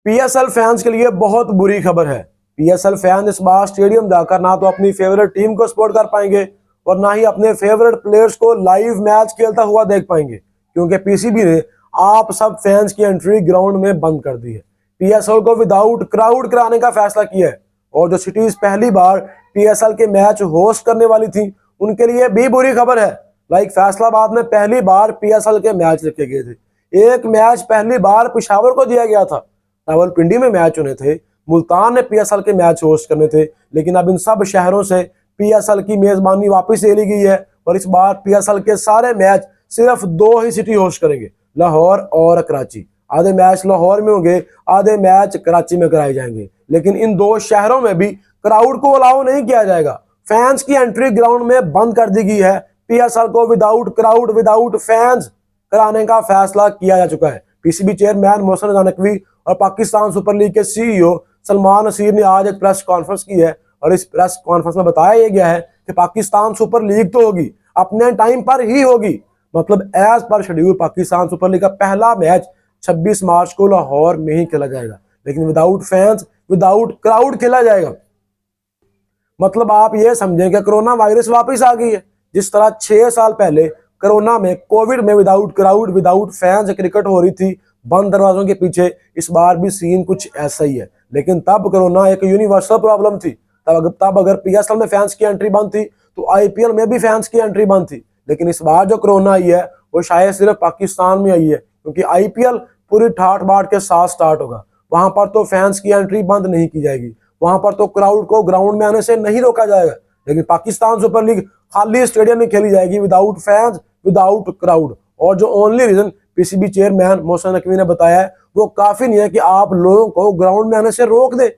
PSL fans के लिए बहुत बुरी खबर है। पीएसएल फैन इस बार स्टेडियम जाकर ना तो अपनी फेवरेट टीम को सपोर्ट कर पाएंगे और ना ही अपने फेवरेट प्लेयर्स को लाइव मैच खेलता हुआ देख पाएंगे, क्योंकि पीसीबी ने आप सब फैंस की एंट्री ग्राउंड में बंद कर दी है। पीएसएल को विदाउट क्राउड कराने का फैसला किया है और जो सिटीज पहली बार पीएसएल के मैच होस्ट करने वाली थी उनके लिए भी बुरी खबर है। लाइक फैसलाबाद में पहली बार पीएसएल के मैच रखे गए थे। एक मैच पहली बार पेशावर को दिया गया था। रावलपिंडी में मैच होने थे, मुल्तान ने पीएसएल के मैच होस्ट करने थे, लेकिन अब इन सब शहरों से पीएसएल की मेजबानी वापस ले ली गई है और इस बार पीएसएल के सारे मैच सिर्फ दो ही सिटी होस्ट करेंगे, लाहौर और कराची। आधे मैच लाहौर में होंगे, आधे मैच कराची में कराए जाएंगे, लेकिन इन दो शहरों में भी क्राउड को अलाउ नहीं किया जाएगा। फैंस की एंट्री ग्राउंड में बंद कर दी गई है। पीएसएल को विदाउट क्राउड विदाउट फैंस कराने का फैसला किया जा चुका है। पीसीबी चेयरमैन मोहसिन रजा नकवी और पाकिस्तान सुपर लीग के सीईओ सलमान नसीर ने आज एक प्रेस कॉन्फ्रेंस की है और इस प्रेस कॉन्फ्रेंस में बताया गया है कि पाकिस्तान सुपर लीग तो होगी, अपने टाइम पर ही होगी। मतलब as per schedule Pakistan super league का पहला मैच 26 मार्च को लाहौर में ही खेला जाएगा, लेकिन विदाउट फैंस विदाउट क्राउड खेला जाएगा। मतलब आप ये समझें कि कोरोना वायरस वापस आ गई है। जिस तरह 6 साल पहले कोरोना में कोविड में without crowd without fans cricket हो रही थी बंद दरवाजों के पीछे, इस बार भी सीन कुछ ऐसा ही है। लेकिन तब कोरोना एक यूनिवर्सल प्रॉब्लम थी। तब अगर पीएसएल में फैंस की एंट्री बंद थी तो आईपीएल में भी फैंस की एंट्री बंद थी। लेकिन इस बार जो कोरोना आई है वो शायद सिर्फ पाकिस्तान में आई है, क्योंकि आईपीएल पूरी ठाठ बाट के साथ स्टार्ट होगा। वहां पर तो फैंस की एंट्री बंद नहीं की जाएगी, वहां पर तो क्राउड को ग्राउंड में आने से नहीं रोका जाएगा। लेकिन पाकिस्तान सुपर लीग खाली स्टेडियम में खेली जाएगी विदाउट फैंस विदाउट क्राउड। और जो only reason PCB chairman Mohsin Naqvi ने बताया है वो काफी नहीं है कि आप लोगों को ग्राउंड में आने से रोक दे।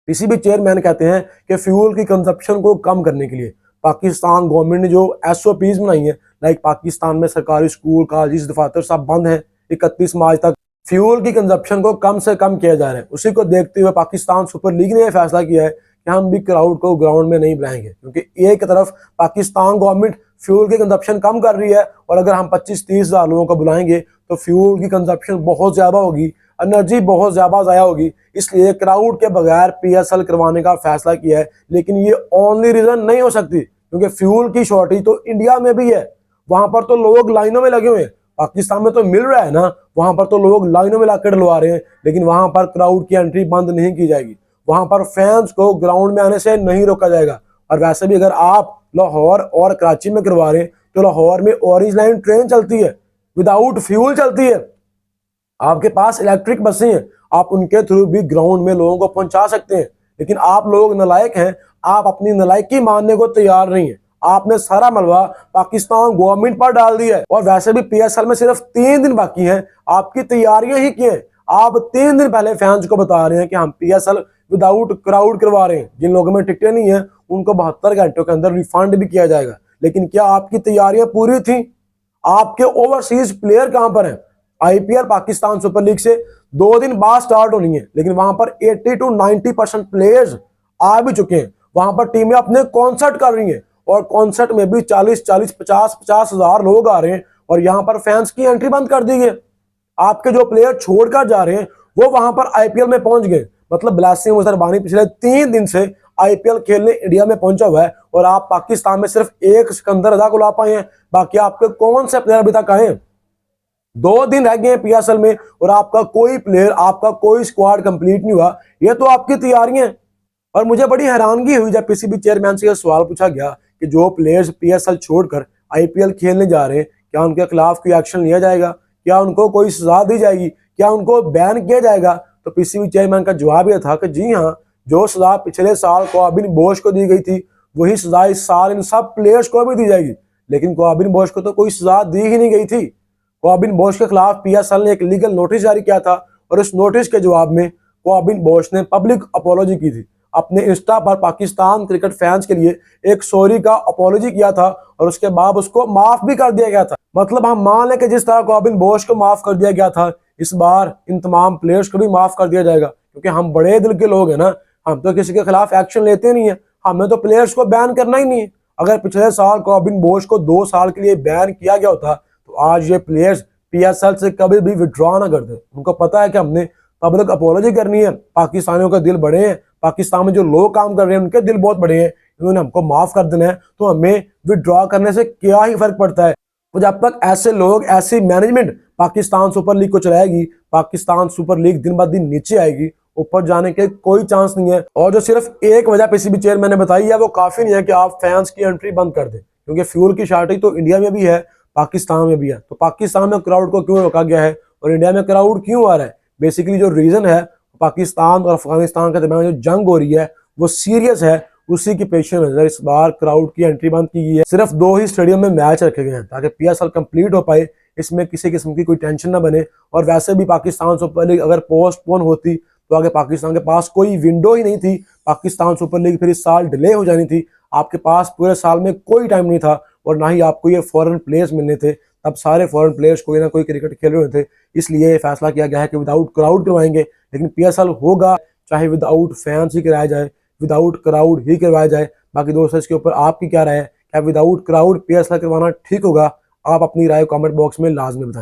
पीसीबी चेयरमैन कहते हैं कि फ्यूल की कंजप्शन को कम करने के लिए पाकिस्तान गवर्नमेंट ने जो एसओपीज बनाई है, लाइक पाकिस्तान में सरकारी स्कूल कॉलेज दफातर सब बंद हैं 31 मार्च तक। फ्यूल की कंजप्शन को कम से कम किया जा रहा है। उसी को देखते हुए पाकिस्तान सुपर लीग ने यह फैसला किया है कि हम भी क्राउड को ग्राउंड में नहीं बुलाएंगे, क्योंकि एक तरफ पाकिस्तान गवर्नमेंट फ्यूल की कंजप्शन कम कर रही है और अगर हम 25-30 हज़ार लोगों को बुलाएंगे तो फ्यूल की कंजप्शन बहुत ज्यादा होगी, एनर्जी बहुत ज्यादा जाया होगी। इसलिए क्राउड के बगैर पीएसएल करवाने का फैसला किया है। लेकिन ये ओनली रीजन नहीं हो सकती, क्योंकि फ्यूल की शॉर्टेज तो इंडिया में भी है। वहां पर तो लोग लाइनों में लगे हुए हैं। पाकिस्तान में तो मिल रहा है ना, वहां पर तो लोग लाइनों में लाकर डलवा रहे हैं, लेकिन वहां पर क्राउड की एंट्री बंद नहीं की जाएगी। वहां पर फैंस को ग्राउंड में आने से नहीं रोका जाएगा। और वैसे भी अगर आप लाहौर और कराची में करवा रहे हैं तो लाहौर में ऑरेंज लाइन ट्रेन चलती है, विदाउट फ्यूल चलती है। आपके पास इलेक्ट्रिक बसें हैं, आप उनके थ्रू भी ग्राउंड में लोगों को पहुंचा सकते हैं। लेकिन आप लोग नालायक हैं, आप अपनी नालायकी मानने को तैयार नहीं है। आपने सारा मलबा पाकिस्तान गवर्नमेंट पर डाल दिया है। और वैसे भी पीएसएल में सिर्फ 3 दिन बाकी हैं, आपकी तैयारियां ही की हैं। आप 3 दिन पहले फैंस को बता रहे हैं कि हम पीएसएल विदाउट क्राउड करवा रहे हैं। जिन लोगों में टिकटें नहीं है उनको 72 घंटों के अंदर रिफंड भी किया जाएगा। लेकिन क्या आपकी तैयारियां पूरी थी? आपके ओवरसीज प्लेयर कहां पर हैं? आईपीएल पाकिस्तान सुपर लीग से 2 दिन बाद स्टार्ट होनी है, लेकिन वहां पर 80 to 90% प्लेयर्स आ भी चुके हैं। वहां पर टीमें अपने कॉन्सर्ट कर रही हैं और कॉन्सर्ट में भी 40-40, 50-50 हज़ार लोग आ रहे हैं और यहाँ पर फैंस की एंट्री बंद कर दी गई। आपके जो प्लेयर छोड़कर जा रहे हैं वो वहां पर आईपीएल में पहुंच गए। मतलब ब्लासिंग मुसरबानी पिछले 3 दिन से आईपीएल खेलने इंडिया में पहुंचा हुआ है और आप पाकिस्तान में सिर्फ एक सिकंदर रजा को ला पाए हैं। बाकी आपके कौन से प्लेयर अभी तक आए हैं? 2 दिन रह गए हैं पीएसएल में और आपका कोई प्लेयर, आपका कोई स्क्वाड कंप्लीट नहीं हुआ। ये तो आपकी तैयारियां हैं। और मुझे बड़ी हैरानगी हुई जब पीसीबी चेयरमैन से यह सवाल पूछा गया कि जो प्लेयर्स पीएसएल छोड़कर आईपीएल खेलने जा रहे हैं क्या उनके खिलाफ कोई एक्शन लिया जाएगा, क्या उनको कोई सजा दी जाएगी, क्या उनको बैन किया जाएगा? तो पीसीबी चेयरमैन का जवाब यह था कि जी हाँ, जो सजा पिछले साल कोआबिन बोश को दी गई थी वही सजा इस साल इन सब प्लेयर्स को भी दी जाएगी। लेकिन कोआबिन बोश को तो कोई सजा दी ही नहीं गई थी। कोआबिन बोश के खिलाफ पीएसएल ने एक लीगल नोटिस जारी किया था और इस नोटिस के जवाब में कोआबिन बोश ने पब्लिक अपॉलॉजी की थी। अपने इंस्टा पर पाकिस्तान क्रिकेट फैंस के लिए एक सॉरी का अपॉलॉजी किया था और उसके बाद उसको माफ भी कर दिया गया था। मतलब हम मान लें कि जिस तरह कोआबिन बोश को माफ कर दिया गया था, इस बार इन तमाम प्लेयर्स को भी माफ कर दिया जाएगा, क्योंकि हम बड़े दिल के लोग हैं ना। हम तो किसी के खिलाफ एक्शन लेते नहीं है, हमें तो प्लेयर्स को बैन करना ही नहीं है। अगर पिछले साल कोआबिन बोश को 2 साल के लिए बैन किया गया होता तो आज ये प्लेयर्स पीएसएल से कभी भी विड्रॉ ना कर दे। उनको पता है कि हमने पब्लिक अपॉलॉजी करनी है। पाकिस्तानियों के दिल बड़े हैं, पाकिस्तान में जो लोग काम कर रहे हैं उनके दिल बहुत बड़े हैं, इन्होंने हमको माफ कर देना है, तो हमें विड्रॉ करने से क्या ही फर्क पड़ता है। तो जब तक ऐसे लोग, ऐसी मैनेजमेंट पाकिस्तान सुपर लीग को चलाएगी, पाकिस्तान सुपर लीग दिन ब दिन नीचे आएगी, ऊपर जाने के कोई चांस नहीं है। और जो सिर्फ एक वजह पीसीबी चेयरमैन ने बताई है वो काफी नहीं है कि आप फैंस की एंट्री बंद कर दें, क्योंकि फ्यूल की शॉर्टेज तो इंडिया में भी है, पाकिस्तान में भी है। तो पाकिस्तान में क्राउड को क्यों रोका गया है और इंडिया में क्राउड क्यों आ रहा है? बेसिकली जो रीजन है, पाकिस्तान और अफगानिस्तान के दरमियान जो जंग हो रही है वो सीरियस है, उसी की पेश नजर इस बार क्राउड की एंट्री बंद की गई है। सिर्फ 2 ही स्टेडियम में मैच रखे गए हैं ताकि पीएसएल कंप्लीट हो पाए, इसमें किसी किस्म की कोई टेंशन ना बने। और वैसे भी पाकिस्तान सुपर लीग अगर पोस्टपोन होती तो आगे पाकिस्तान के पास कोई विंडो ही नहीं थी, पाकिस्तान सुपर लीग फिर इस साल डिले हो जानी थी। आपके पास पूरे साल में कोई टाइम नहीं था और ना ही आपको ये फॉरेन प्लेयर्स मिलने थे। तब सारे फॉरेन प्लेयर्स कोई ना कोई क्रिकेट खेल रहे थे, इसलिए फैसला किया गया है कि विदाउट क्राउड करवाएंगे। लेकिन पीएसएल होगा चाहे विदाउट फैंस ही कराया जाए, विदाउट क्राउड ही करवाया जाए। बाकी दोस्तों इसके ऊपर आपकी क्या राय है? क्या विदाउट क्राउड पीएसएल करवाना ठीक होगा? आप अपनी राय कमेंट बॉक्स में लाजमी बताएं।